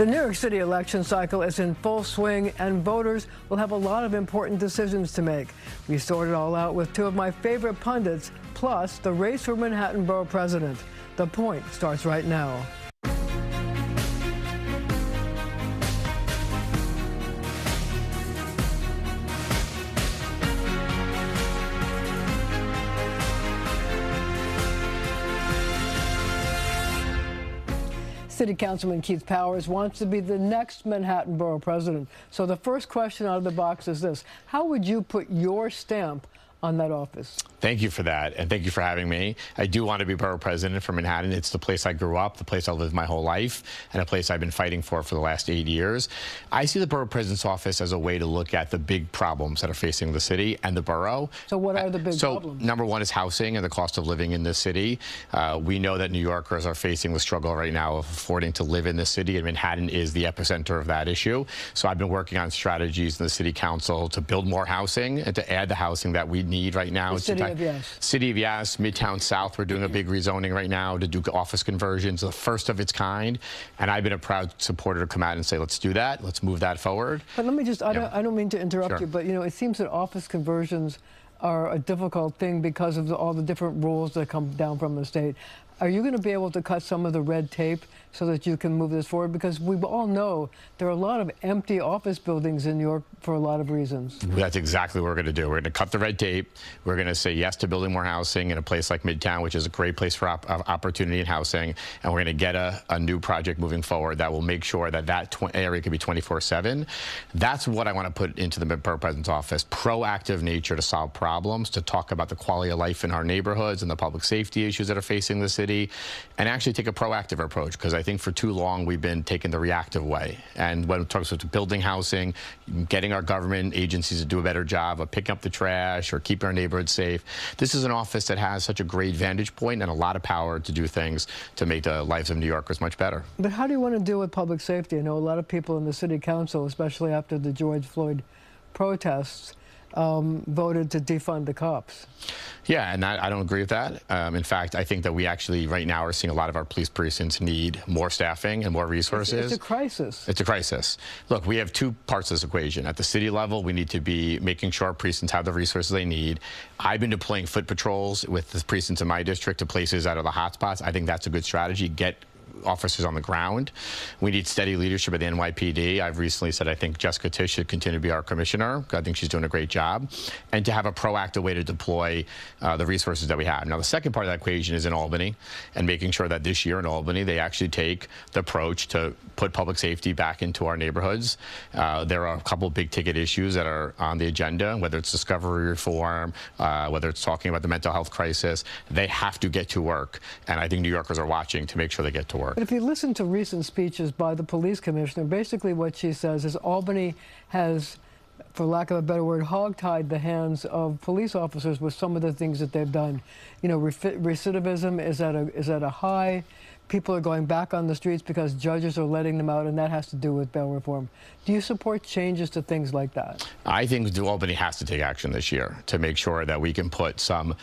The New York City election cycle is in full swing, and voters will have a lot of important decisions to make. We sort it all out with two of my favorite pundits, plus the race for Manhattan Borough President. The Point starts right now. City Councilman Keith Powers wants to be the next Manhattan Borough President. So the first question out of the box is this: how would you put your stamp on that office? Thank you for that, and thank you for having me. I do want to be borough president for Manhattan. It's the place I grew up, the place I lived my whole life, and a place I've been fighting for the last 8 years. I see the borough president's office as a way to look at the big problems that are facing the city and the borough. So what are the big problems? Number one is housing and the cost of living in this city. We know that New Yorkers are facing the struggle right now of affording to live in the city, and Manhattan is the epicenter of that issue. So I've been working on strategies in the city council to build more housing and to add the housing that we need right now. The City of Yes. City of Yes, Midtown South, we're doing a big rezoning right now to do office conversions, the first of its kind. And I've been a proud supporter to come out and say, let's do that, let's move that forward. But let me just, I don't mean to interrupt you, but you know, it seems that office conversions are a difficult thing because of all the different rules that come down from the state. Are you going to be able to cut some of the red tape so that you can move this forward? Because we all know there are a lot of empty office buildings in New York for a lot of reasons. That's exactly what we're going to do. We're going to cut the red tape. We're going to say yes to building more housing in a place like Midtown, which is a great place for opportunity in housing. And we're going to get a new project moving forward that will make sure that that area can be 24/7. That's what I want to put into the borough president's office. Proactive nature to solve problems, to talk about the quality of life in our neighborhoods and the public safety issues that are facing the city, and actually take a proactive approach, because I think for too long we've been taking the reactive way. And when it comes to building housing, getting our government agencies to do a better job of picking up the trash or keeping our neighborhoods safe, this is an office that has such a great vantage point and a lot of power to do things to make the lives of New Yorkers much better. But how do you want to deal with public safety? I know a lot of people in the city council, especially after the George Floyd protests, voted to defund the cops. Yeah, and I don't agree with that. In fact, I think that we actually right now are seeing a lot of our police precincts need more staffing and more resources. It's a crisis. It's a crisis. Look, we have two parts of this equation. At the city level, we need to be making sure our precincts have the resources they need. I've been deploying foot patrols with the precincts in my district to places that are the hot spots. I think that's a good strategy. Get officers on the ground. We need steady leadership at the NYPD. I've recently said I think Jessica Tisch should continue to be our commissioner. I think she's doing a great job. And to have a proactive way to deploy the resources that we have. Now, the second part of that equation is in Albany, and making sure that this year in Albany, they actually take the approach to put public safety back into our neighborhoods. There are a couple of big ticket issues that are on the agenda, whether it's discovery reform, whether it's talking about the mental health crisis. They have to get to work. And I think New Yorkers are watching to make sure they get to work. But if you listen to recent speeches by the police commissioner, basically what she says is Albany has, for lack of a better word, hogtied the hands of police officers with some of the things that they've done. You know, recidivism is at a high. People are going back on the streets because judges are letting them out, and that has to do with bail reform. Do you support changes to things like that? I think Albany has to take action this year to make sure that we can put some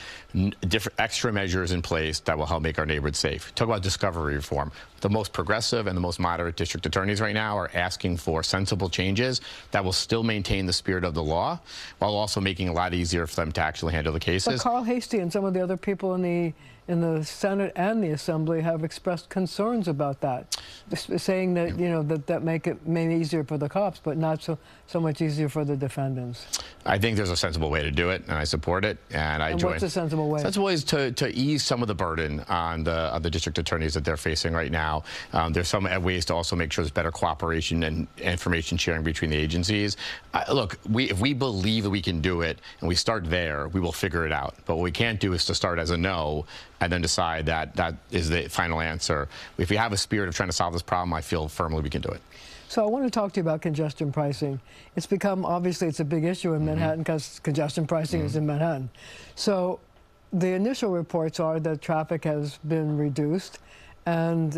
different extra measures in place that will help make our neighborhoods safe. Talk about discovery reform. The most progressive and the most moderate district attorneys right now are asking for sensible changes that will still maintain the spirit of the law, while also making it a lot easier for them to actually handle the cases. But Carl Hastie and some of the other people in the Senate and the Assembly have expressed concerns about that, saying that, you know, that make it maybe easier for the cops, but not so much easier for the defendants. I think there's a sensible way to do it, and I support it. And what's a sensible way? Sensible way is to ease some of the burden on the district attorneys that they're facing right now. There's some ways to also make sure there's better cooperation and information sharing between the agencies. Look, if we believe that we can do it and we start there, we will figure it out. But what we can't do is to start as a no and then decide that that is the final answer. If we have a spirit of trying to solve this problem, I feel firmly we can do it. So I want to talk to you about congestion pricing. It's become, obviously, it's a big issue in Manhattan because congestion pricing is in Manhattan. So the initial reports are that traffic has been reduced and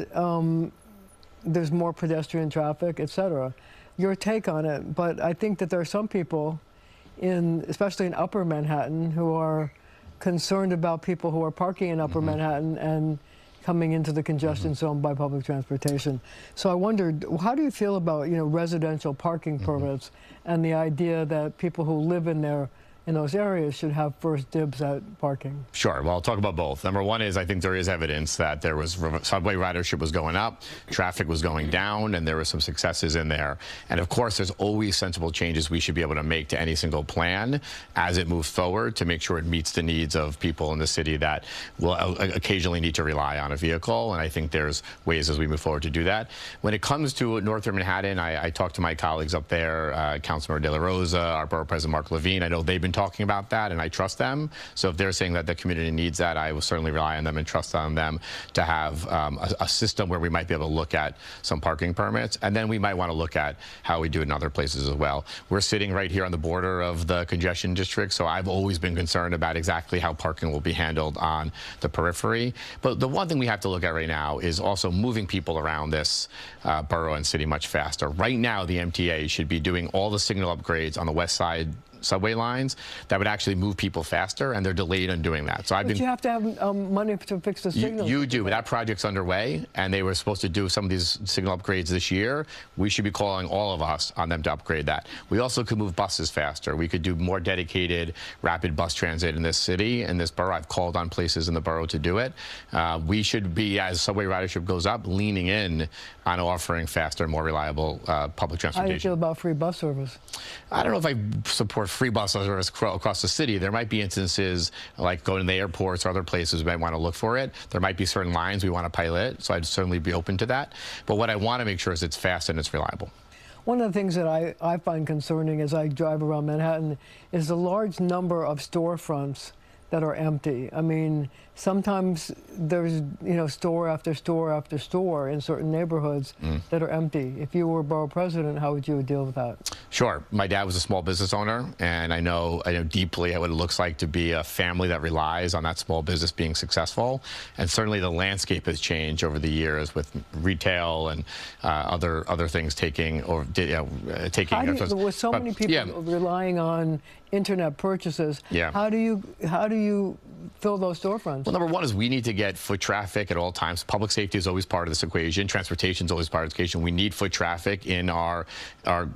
there's more pedestrian traffic, et cetera. Your take on it, but I think that there are some people, especially in Upper Manhattan, who are concerned about people who are parking in Upper Manhattan and coming into the congestion zone by public transportation. So I wondered, how do you feel about, residential parking permits and the idea that people who live in those areas should have first dibs at parking? Sure. Well, I'll talk about both. Number one is I think there is evidence that there was subway ridership was going up, traffic was going down, and there were some successes in there. And of course, there's always sensible changes we should be able to make to any single plan as it moves forward to make sure it meets the needs of people in the city that will occasionally need to rely on a vehicle. And I think there's ways as we move forward to do that. When it comes to Northern Manhattan, I talked to my colleagues up there, Councilmember De La Rosa, our Borough President Mark Levine. I know they've been talking about that, and I trust them. So if they're saying that the community needs that, I will certainly rely on them and trust on them to have a system where we might be able to look at some parking permits, and then we might want to look at how we do it in other places as well. We're sitting right here on the border of the congestion district, so I've always been concerned about exactly how parking will be handled on the periphery. But the one thing we have to look at right now is also moving people around this borough and city much faster. Right now, the MTA should be doing all the signal upgrades on the west side subway lines that would actually move people faster, and they're delayed on doing that. So you have to have money to fix the signals. You do, but that project's underway, and they were supposed to do some of these signal upgrades this year. We should be calling all of us on them to upgrade that. We also could move buses faster. We could do more dedicated rapid bus transit in this city, in this borough. I've called on places in the borough to do it. We should be, as subway ridership goes up, leaning in on offering faster and more reliable public transportation. How do you feel about free bus service? I don't know if I support free bus service across the city. There might be instances like going to the airports or other places we might want to look for it. There might be certain lines we want to pilot, so I'd certainly be open to that. But what I want to make sure is it's fast and it's reliable. One of the things that I find concerning as I drive around Manhattan is the large number of storefronts that are empty. I mean, sometimes there's, store after store after store in certain neighborhoods that are empty. If you were borough president, how would you deal with that? Sure. My dad was a small business owner, and I know deeply what it looks like to be a family that relies on that small business being successful. And certainly the landscape has changed over the years with retail and other things taking over. With so many people relying on internet purchases, how do you fill those storefronts? Well, number one is we need to get foot traffic at all times. Public safety is always part of this equation. Transportation is always part of this equation. We need foot traffic in our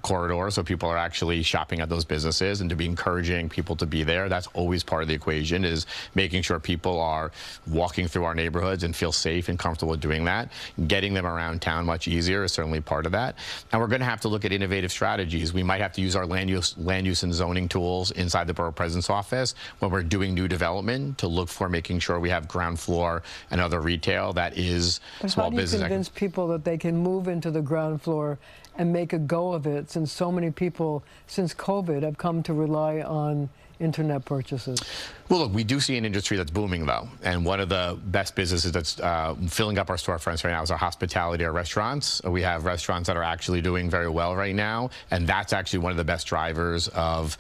corridors so people are actually shopping at those businesses, and to be encouraging people to be there. That's always part of the equation, is making sure people are walking through our neighborhoods and feel safe and comfortable with doing that. Getting them around town much easier is certainly part of that. And we're going to have to look at innovative strategies. We might have to use our land use and zoning tools inside the borough president's office when we're doing new development to look for making sure we have ground floor and other retail that is small business. How do you convince people that they can move into the ground floor and make a go of it, since so many people since COVID have come to rely on internet purchases? Well, look, we do see an industry that's booming, though. And one of the best businesses that's filling up our storefronts right now is our hospitality, our restaurants. We have restaurants that are actually doing very well right now. And that's actually one of the best drivers of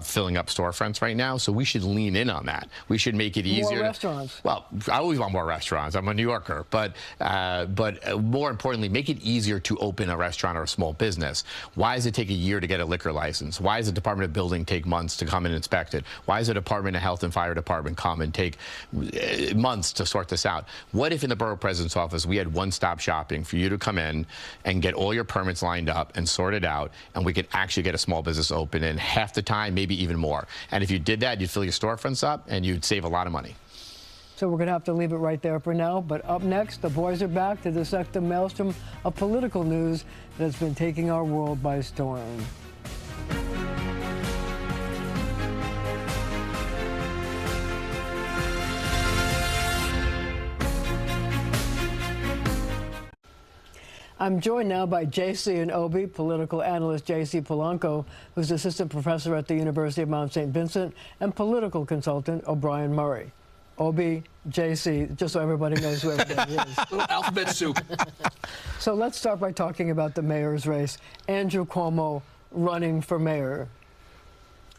filling up storefronts right now. So we should lean in on that. We should make it easier. More restaurants. Well, I always want more restaurants. I'm a New Yorker. But more importantly, make it easier to open a restaurant or a small business. Why does it take a year to get a liquor license? Why does the Department of Building take months to come and inspect it? Why does the Department of Health and Fire Department come and take months to sort this out? What if in the borough president's office we had one-stop shopping for you to come in and get all your permits lined up and sorted out, and we could actually get a small business open in half the time, maybe even more? And if you did that, you'd fill your storefronts up and you'd save a lot of money. So we're going to have to leave it right there for now. But up next, the boys are back to dissect the maelstrom of political news that has been taking our world by storm. I'm joined now by JC and Obi, political analyst JC Polanco, who's assistant professor at the University of Mount St. Vincent, and political consultant O'Brien Murray. Obi, JC, just so everybody knows who everybody is. Alphabet soup. So let's start by talking about the mayor's race. Andrew Cuomo running for mayor.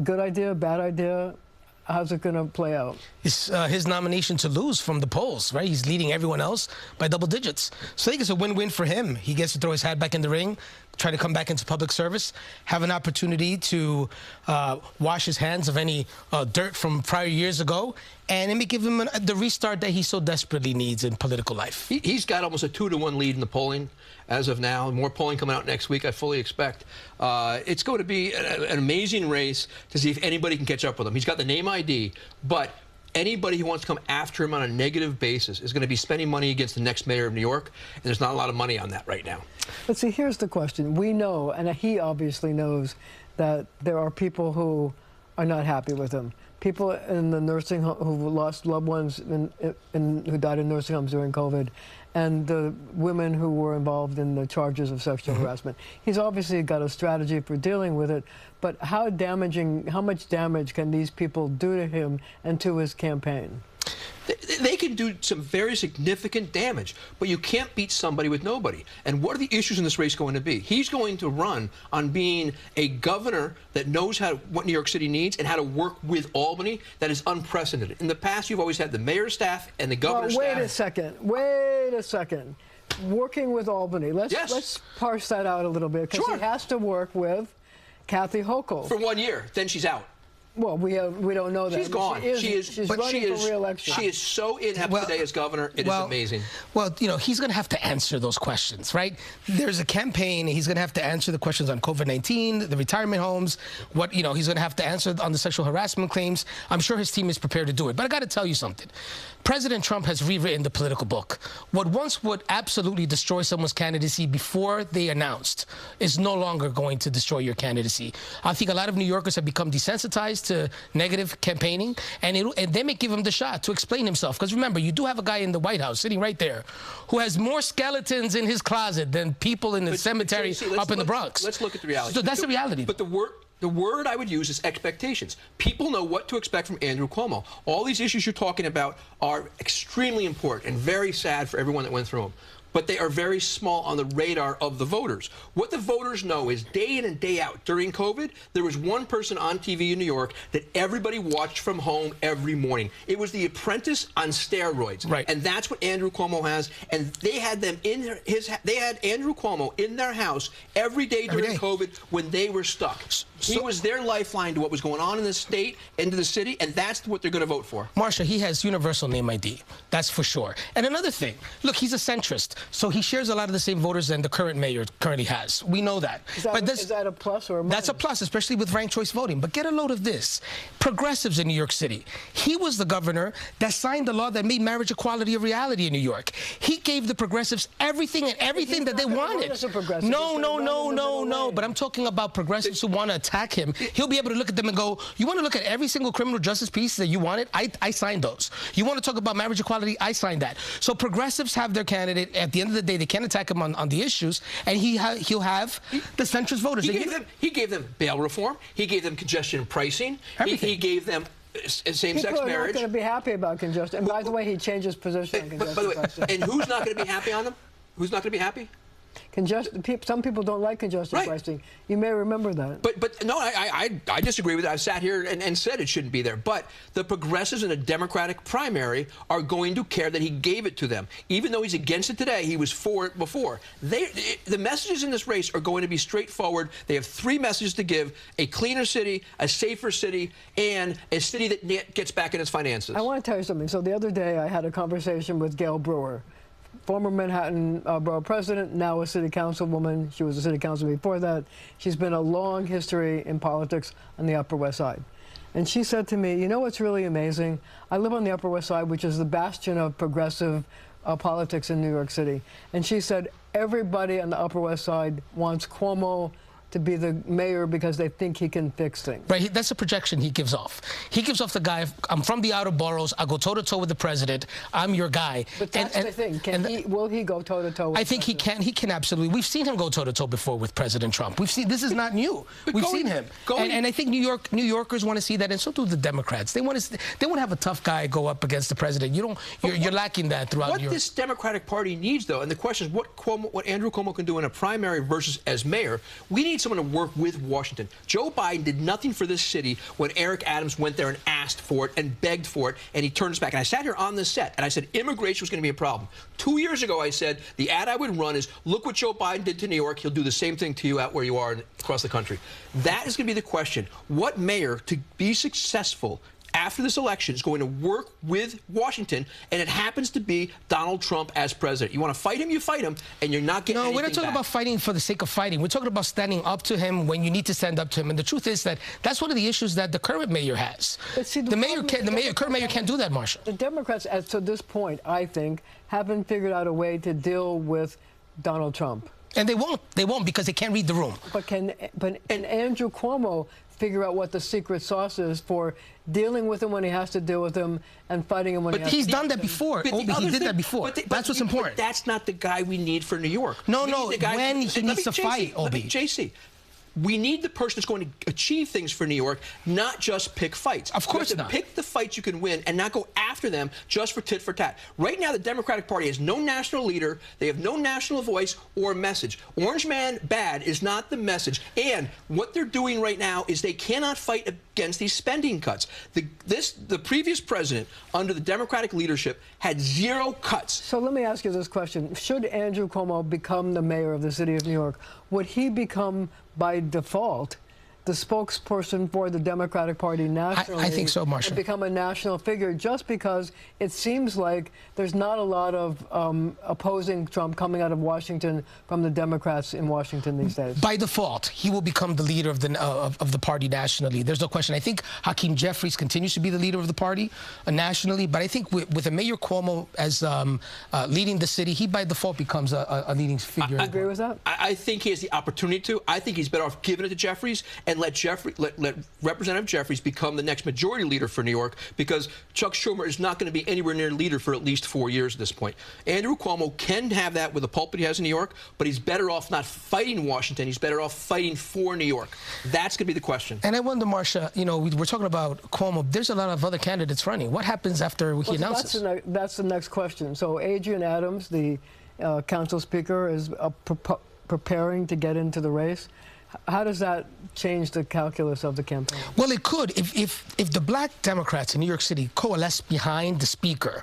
Good idea, bad idea? How's it going to play out? It's his nomination to lose from the polls, right? He's leading everyone else by double digits. So I think it's a win-win for him. He gets to throw his hat back in the ring, try to come back into public service, have an opportunity to wash his hands of any dirt from prior years ago, and it may give him the restart that he so desperately needs in political life. He's got almost a 2-to-1 lead in the polling as of now. More polling coming out next week, I fully expect. It's going to be an amazing race to see if anybody can catch up with him. He's got the name ID, but anybody who wants to come after him on a negative basis is going to be spending money against the next mayor of New York, and there's not a lot of money on that right now. But see, here's the question. We know, and he obviously knows, that there are people who are not happy with him. People in the nursing home who lost loved ones who died in nursing homes during COVID, and the women who were involved in the charges of sexual harassment. He's obviously got a strategy for dealing with it, but how much damage can these people do to him and to his campaign? They can do some very significant damage, but you can't beat somebody with nobody. And what are the issues in this race going to be? He's going to run on being a governor that knows what New York City needs and how to work with Albany. That is unprecedented. In the past, you've always had the mayor's staff and the governor's staff. Wait a second. Working with Albany. Let's parse that out a little bit, because he has to work with Kathy Hochul. For 1 year, then she's out. Well, we don't know that. She's gone. She's running for re-election. She is so inept today as governor. It is amazing. Well, you know, he's going to have to answer those questions, right? There's a campaign. He's going to have to answer the questions on COVID-19, the retirement homes. He's going to have to answer on the sexual harassment claims. I'm sure his team is prepared to do it. But I got to tell you something. President Trump has rewritten the political book. What once would absolutely destroy someone's candidacy before they announced is no longer going to destroy your candidacy. I think a lot of New Yorkers have become desensitized to negative campaigning, and they may give him the shot to explain himself. Because remember, you do have a guy in the White House sitting right there who has more skeletons in his closet than people in the cemetery up in the Bronx. Let's look at the reality. So that's the reality. But the word I would use is expectations. People know what to expect from Andrew Cuomo. All these issues you're talking about are extremely important and very sad for everyone that went through them. But they are very small on the radar of the voters. What the voters know is day in and day out during COVID, there was one person on TV in New York that everybody watched from home every morning. It was The Apprentice on steroids. Right. And that's what Andrew Cuomo has. And they had them in they had Andrew Cuomo in their house every day during COVID when they were stuck. He was their lifeline to what was going on in the state, into the city, and that's what they're going to vote for. Marsha, he has universal name ID. That's for sure. And another thing, look, he's a centrist, so he shares a lot of the same voters than the current mayor currently has. We know that. Is that a plus or a minus? That's a plus, especially with ranked choice voting. But get a load of this. Progressives in New York City. He was the governor that signed the law that made marriage equality a reality in New York. He gave the progressives everything that they wanted. No. But I'm talking about progressives who want to attack him. He'll be able to look at them and go, you want to look at every single criminal justice piece that you wanted? I signed those. You want to talk about marriage equality? I signed that. So progressives have their candidate. At the end of the day, they can't attack him on the issues, and he'll have the centrist voters. He gave them bail reform. He gave them congestion pricing. He gave them same-sex marriage. People are not going to be happy about congestion. And by the way, he changed his position on congestion. By the way, and who's not going to be happy on them? Who's not going to be happy? Some people don't like congestion pricing. You may remember that. But no, I disagree with that. I've sat here and said it shouldn't be there. But the progressives in a Democratic primary are going to care that he gave it to them. Even though he's against it today, he was for it before. The messages in this race are going to be straightforward. They have 3 messages to give: a cleaner city, a safer city, and a city that gets back in its finances. I want to tell you something. So the other day, I had a conversation with Gail Brewer, former Manhattan borough president, now a city councilwoman. She was a city councilman before that. She's been a long history in politics on the Upper West Side. And she said to me, you know what's really amazing? I live on the Upper West Side, which is the bastion of progressive politics in New York City. And she said everybody on the Upper West Side wants Cuomo to be the mayor because they think he can fix things. Right, that's a projection he gives off. He gives off the guy, I'm from the outer boroughs, I go toe-to-toe with the president, I'm your guy. But that's the thing, will he go toe-to-toe with I think he can absolutely. We've seen him go toe-to-toe before with President Trump. We've seen, this is not new. We've seen him. And I think New Yorkers want to see that, and so do the Democrats. They want to have a tough guy go up against the president. You're lacking that throughout New York. What this Democratic Party needs, though, and the question is what Andrew Cuomo can do in a primary versus as mayor, we need need someone to work with Washington. Joe Biden did nothing for this city when Eric Adams went there and asked for it and begged for it, and he turned us back. And I sat here on this set, and I said immigration was going to be a problem. 2 years ago, I said the ad I would run is, look what Joe Biden did to New York. He'll do the same thing to you out where you are across the country. That is going to be the question. What mayor, to be successful after this election, is going to work with Washington, and it happens to be Donald Trump as president? You want to fight him, you fight him, and you're not getting anything we're not talking back. about fighting for the sake of fighting. We're talking about standing up to him when you need to stand up to him. And the truth is that that's one of the issues that the current mayor has. But see, the current mayor can't do that, Marsha. The Democrats, as to this point, I think, haven't figured out a way to deal with Donald Trump. And they won't. They won't, because they can't read the room. But can Andrew Cuomo figure out what the secret sauce is for dealing with him when he has to deal with him and fighting him when he has to? He's done that before. He did that before. That's what's important. But that's not the guy we need for New York. No, when he needs to fight, Obi. JC, we need the person that's going to achieve things for New York, not just pick fights. Of course not. Pick the fights you can win and not go after them just for tit for tat. Right now, the Democratic Party has no national leader. They have no national voice or message. Orange man bad is not the message. And what they're doing right now is they cannot fight against these spending cuts. The previous president, under the Democratic leadership, had 0 cuts. So let me ask you this question. Should Andrew Cuomo become the mayor of the city of New York, would he become, by default, the spokesperson for the Democratic Party nationally? I think so, Marsha. And become a national figure, just because it seems like there's not a lot of opposing Trump coming out of Washington from the Democrats in Washington these days. By default, he will become the leader of the party nationally. There's no question. I think Hakeem Jeffries continues to be the leader of the party nationally, but I think with a Mayor Cuomo as leading the city, he by default becomes a leading figure. I agree with that. I think he has the opportunity to. I think he's better off giving it to Jeffries and let Representative Jeffries become the next majority leader for New York, because Chuck Schumer is not going to be anywhere near leader for at least 4 years at this point. Andrew Cuomo can have that with the pulpit he has in New York, but he's better off not fighting Washington. He's better off fighting for New York. That's going to be the question. And I wonder, Marsha, you know, we're talking about Cuomo. There's a lot of other candidates running. What happens after he announces? That's the next question. So Adrian Adams, the council speaker, is preparing to get into the race. How does that change the calculus of the campaign? Well, it could. If the black Democrats in New York City coalesce behind the speaker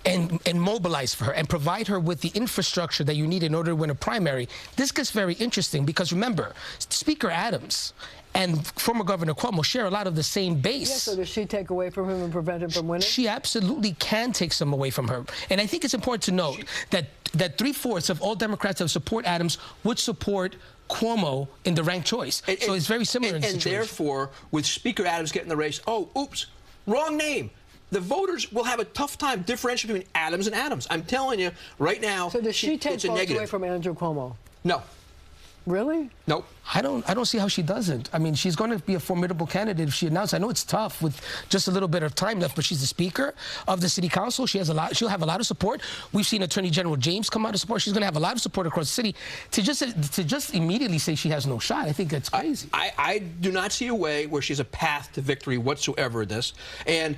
and mobilize for her and provide her with the infrastructure that you need in order to win a primary, this gets very interesting, because remember, Speaker Adams and former Governor Cuomo share a lot of the same base. Yes, so does she take away from him and prevent him from winning? She absolutely can take some away from her. And I think it's important to note that 3/4 of all Democrats that support Adams would support Cuomo in the ranked choice. So it's very similar in situation. And therefore, with Speaker Adams getting the race, oh, oops, wrong name. The voters will have a tough time differentiating between Adams and Adams. I'm telling you right now. So does she take votes away from Andrew Cuomo? No. Really? Nope. I don't see how she doesn't. I mean, she's going to be a formidable candidate if she announces. I know it's tough with just a little bit of time left, but she's the Speaker of the City Council. She'll have a lot of support. We've seen Attorney General James come out of support. She's going to have a lot of support across the city. To just immediately say she has no shot, I think that's crazy. I do not see a way where she has a path to victory whatsoever in this. And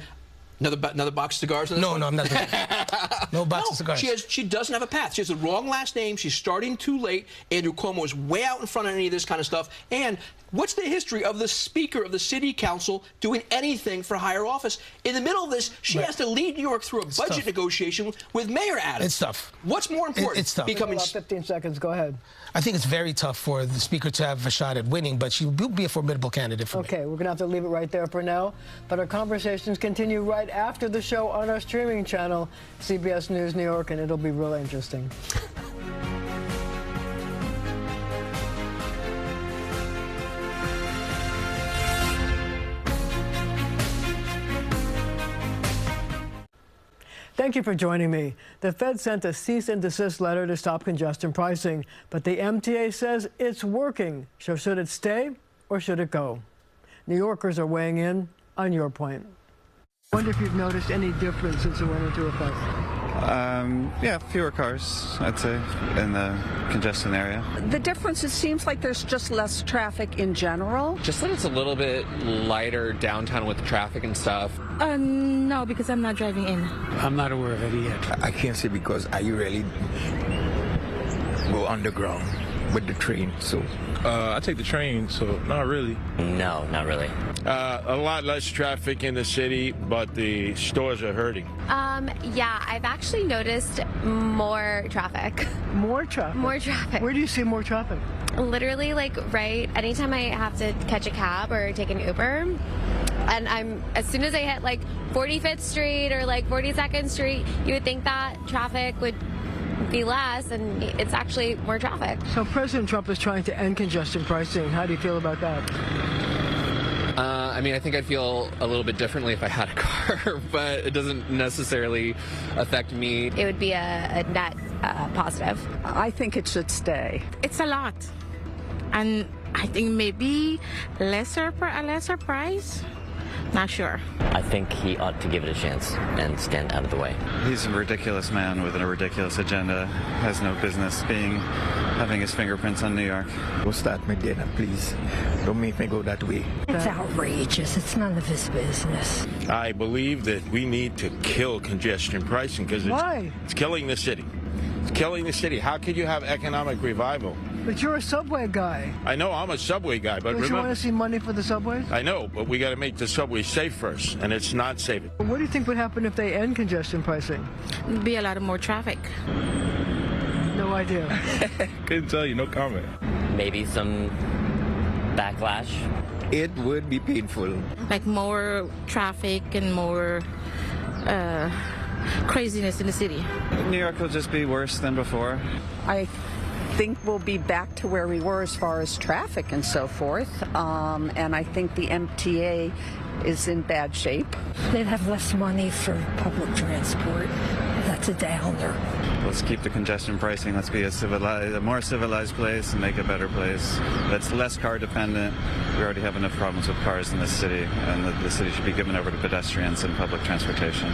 another box of cigars? No, I'm not doing that. No box of cigars. She doesn't have a path. She has the wrong last name. She's starting too late. Andrew Cuomo is way out in front of any of this kind of stuff. And what's the history of the Speaker of the City Council doing anything for higher office? In the middle of this, she has to lead New York through a budget negotiation with Mayor Adams. It's tough. What's more important? It's tough. About 15 seconds. Go ahead. I think it's very tough for the Speaker to have a shot at winning, but she will be a formidable candidate for me. Okay, we're going to have to leave it right there for now. But our conversations continue right after the show on our streaming channel, CBS News New York, and it'll be real interesting. Thank you for joining me. The Fed sent a cease and desist letter to stop congestion pricing, but the MTA says it's working. So should it stay or should it go? New Yorkers are weighing in on your point. I wonder if you've noticed any difference since it went into effect. Yeah, fewer cars, I'd say, in the congestion area. The difference, it seems like there's just less traffic in general. Just that it's a little bit lighter downtown with the traffic and stuff. No, because I'm not driving in. I'm not aware of it yet. I can't say because I really go underground. with the train, so. I take the train, so not really. No, not really. A lot less traffic in the city, but the stores are hurting. Yeah, I've actually noticed more traffic. More traffic? More traffic. Where do you see more traffic? Literally, like, right, anytime I have to catch a cab or take an Uber, and as soon as I hit, like, 45th Street or, like, 42nd Street, you would think that traffic would be less, and it's actually more traffic. So President Trump is trying to end congestion pricing. How do you feel about that? I mean, I think I'd feel a little bit differently if I had a car, but it doesn't necessarily affect me. It would be a net positive. I think it should stay. It's a lot. And I think maybe a lesser price. Not sure. I think he ought to give it a chance and stand out of the way. He's a ridiculous man with a ridiculous agenda. Has no business having his fingerprints on New York. Go start my dinner, please. Don't make me go that way. It's outrageous. It's none of his business. I believe that we need to kill congestion pricing because it's killing the city. It's killing the city. How could you have economic revival? But you're a subway guy. I know I'm a subway guy, but Don't remember, you want to see money for the subways? I know, but we got to make the subway safe first, and it's not safe. What do you think would happen if they end congestion pricing? There'd be a lot of more traffic. No idea. Couldn't tell you, no comment. Maybe some backlash. It would be painful. Like more traffic and more craziness in the city. New York will just be worse than before. I think we'll be back to where we were as far as traffic and so forth. And I think the MTA is in bad shape. They'd have less money for public transport. That's a downer. Let's keep the congestion pricing. Let's be a more civilized place and make a better place that's less car dependent. We already have enough problems with cars in this city, and the city should be given over to pedestrians and public transportation.